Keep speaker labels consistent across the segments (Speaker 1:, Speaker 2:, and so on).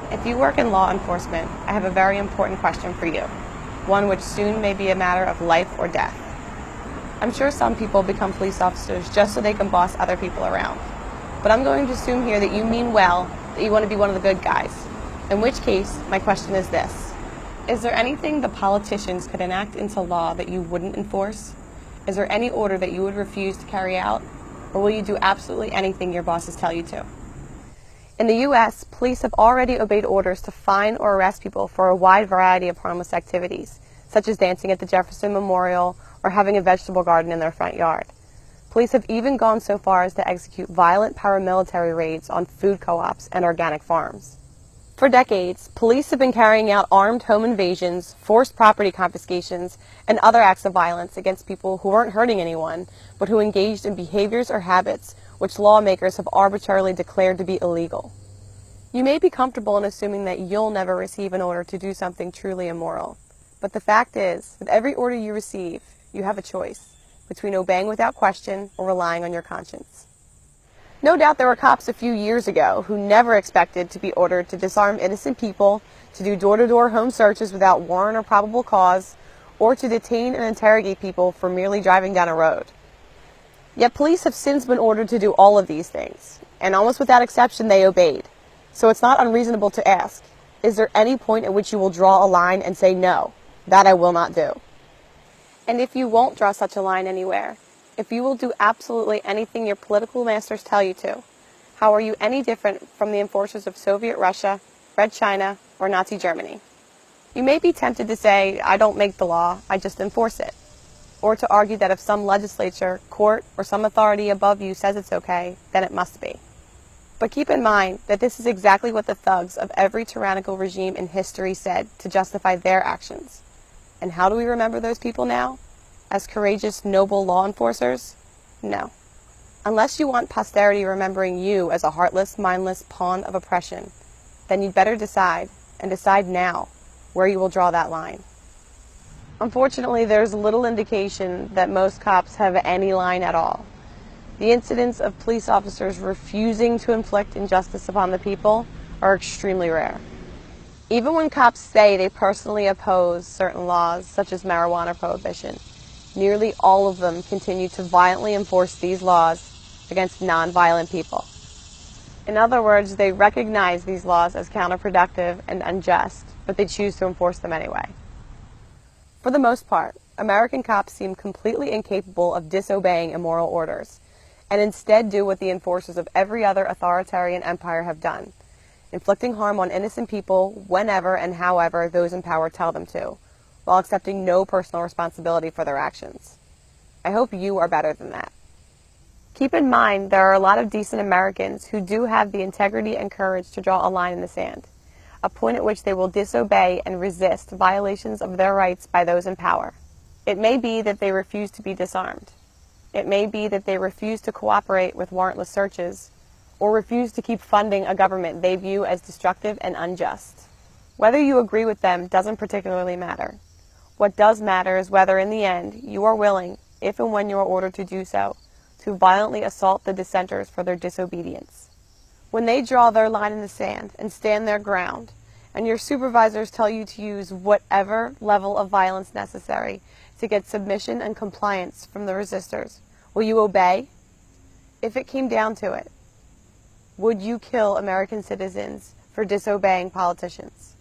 Speaker 1: If you work in law enforcement, I have a very important question for you, one which soon may be a matter of life or death. I'm sure some people become police officers just so they can boss other people around, but I'm going to assume here that you mean well, that you want to be one of the good guys, in which case, my question is this. Is there anything the politicians could enact into law that you wouldn't enforce? Is there any order that you would refuse to carry out, or will you do absolutely anything your bosses tell you to? In the U.S., police have already obeyed orders to fine or arrest people for a wide variety of harmless activities, such as dancing at the Jefferson Memorial or having a vegetable garden in their front yard. Police have even gone so far as to execute violent paramilitary raids on food co-ops and organic farms. For decades, police have been carrying out armed home invasions, forced property confiscations, and other acts of violence against people who weren't hurting anyone, but who engaged in behaviors or habits which lawmakers have arbitrarily declared to be illegal. You may be comfortable in assuming that you'll never receive an order to do something truly immoral, but the fact is, with every order you receive, you have a choice between obeying without question or relying on your conscience. No doubt there were cops a few years ago who never expected to be ordered to disarm innocent people, to do door-to-door home searches without warrant or probable cause, or to detain and interrogate people for merely driving down a road. Yet police have since been ordered to do all of these things, and almost without exception they obeyed. So it's not unreasonable to ask, is there any point at which you will draw a line and say, no, that I will not do? And if you won't draw such a line anywhere, if you will do absolutely anything your political masters tell you to, how are you any different from the enforcers of Soviet Russia, Red China, or Nazi Germany? You may be tempted to say, I don't make the law, I just enforce it. Or to argue that if some legislature, court, or some authority above you says it's okay, then it must be. But keep in mind that this is exactly what the thugs of every tyrannical regime in history said to justify their actions. And how do we remember those people now? As courageous, noble law enforcers? No. Unless you want posterity remembering you as a heartless, mindless pawn of oppression, then you'd better decide, and decide now, where you will draw that line. Unfortunately, there's little indication that most cops have any line at all. The incidents of police officers refusing to inflict injustice upon the people are extremely rare. Even when cops say they personally oppose certain laws, such as marijuana prohibition, nearly all of them continue to violently enforce these laws against non-violent people. In other words, they recognize these laws as counterproductive and unjust, but they choose to enforce them anyway. For the most part, American cops seem completely incapable of disobeying immoral orders, and instead do what the enforcers of every other authoritarian empire have done, inflicting harm on innocent people whenever and however those in power tell them to, while accepting no personal responsibility for their actions. I hope you are better than that. Keep in mind there are a lot of decent Americans who do have the integrity and courage to draw a line in the sand, a point at which they will disobey and resist violations of their rights by those in power. It may be that they refuse to be disarmed. It may be that they refuse to cooperate with warrantless searches, or refuse to keep funding a government they view as destructive and unjust. Whether you agree with them doesn't particularly matter. What does matter is whether in the end you are willing, if and when you are ordered to do so, to violently assault the dissenters for their disobedience. When they draw their line in the sand and stand their ground, and your supervisors tell you to use whatever level of violence necessary to get submission and compliance from the resistors, will you obey? If it came down to it, would you kill American citizens for disobeying politicians?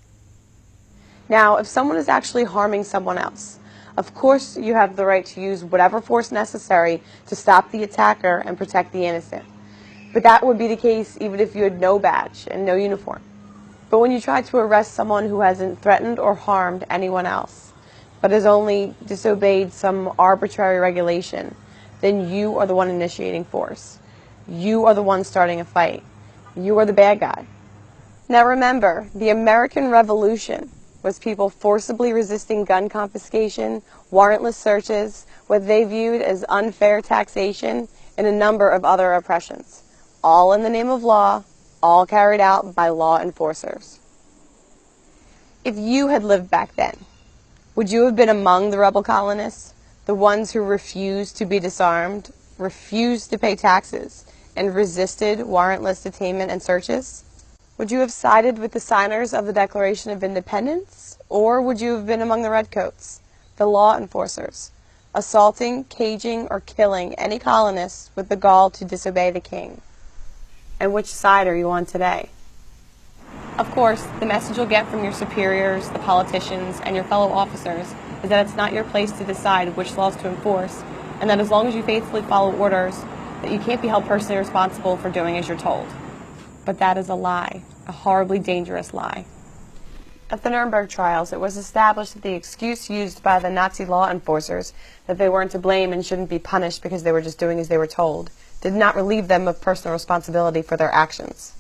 Speaker 1: Now, if someone is actually harming someone else, of course you have the right to use whatever force necessary to stop the attacker and protect the innocent. But that would be the case even if you had no badge and no uniform. But when you try to arrest someone who hasn't threatened or harmed anyone else, but has only disobeyed some arbitrary regulation, then you are the one initiating force. You are the one starting a fight. You are the bad guy. Now remember, the American Revolution was people forcibly resisting gun confiscation, warrantless searches, what they viewed as unfair taxation, and a number of other oppressions. All in the name of law, all carried out by law enforcers. If you had lived back then, would you have been among the rebel colonists, the ones who refused to be disarmed, refused to pay taxes, and resisted warrantless detainment and searches? Would you have sided with the signers of the Declaration of Independence, or would you have been among the redcoats, the law enforcers, assaulting, caging, or killing any colonists with the gall to disobey the king? And which side are you on today? Of course, the message you'll get from your superiors, the politicians, and your fellow officers is that it's not your place to decide which laws to enforce, and that as long as you faithfully follow orders, that you can't be held personally responsible for doing as you're told. But that is a lie, a horribly dangerous lie. At the Nuremberg trials, it was established that the excuse used by the Nazi law enforcers that they weren't to blame and shouldn't be punished because they were just doing as they were told did not relieve them of personal responsibility for their actions.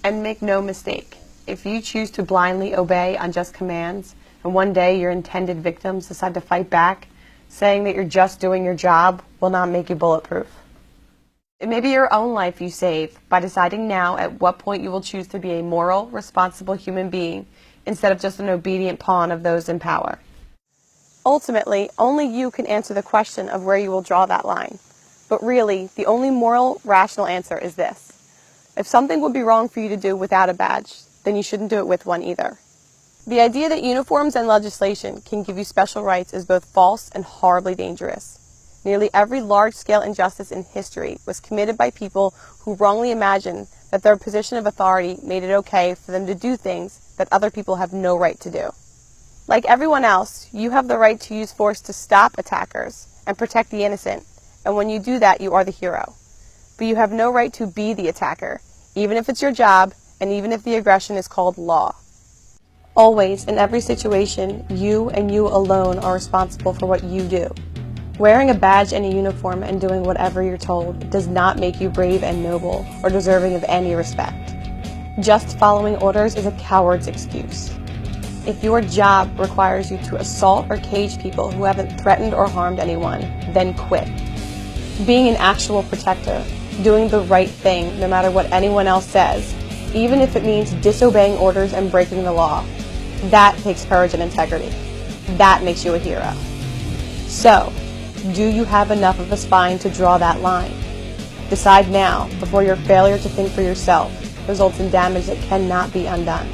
Speaker 1: And make no mistake, if you choose to blindly obey unjust commands, and one day your intended victims decide to fight back, saying that you're just doing your job will not make you bulletproof. It may be your own life you save by deciding now at what point you will choose to be a moral, responsible human being instead of just an obedient pawn of those in power. Ultimately, only you can answer the question of where you will draw that line. But really, the only moral, rational answer is this. If something would be wrong for you to do without a badge, then you shouldn't do it with one either. The idea that uniforms and legislation can give you special rights is both false and horribly dangerous. Nearly every large-scale injustice in history was committed by people who wrongly imagined that their position of authority made it okay for them to do things that other people have no right to do. Like everyone else, you have the right to use force to stop attackers and protect the innocent, and when you do that, you are the hero. But you have no right to be the attacker, even if it's your job, and even if the aggression is called law. Always, in every situation, you and you alone are responsible for what you do. Wearing a badge and a uniform and doing whatever you're told does not make you brave and noble or deserving of any respect. Just following orders is a coward's excuse. If your job requires you to assault or cage people who haven't threatened or harmed anyone, then quit. Being an actual protector, doing the right thing no matter what anyone else says, even if it means disobeying orders and breaking the law, that takes courage and integrity. That makes you a hero. So, do you have enough of a spine to draw that line? Decide now, before your failure to think for yourself results in damage that cannot be undone.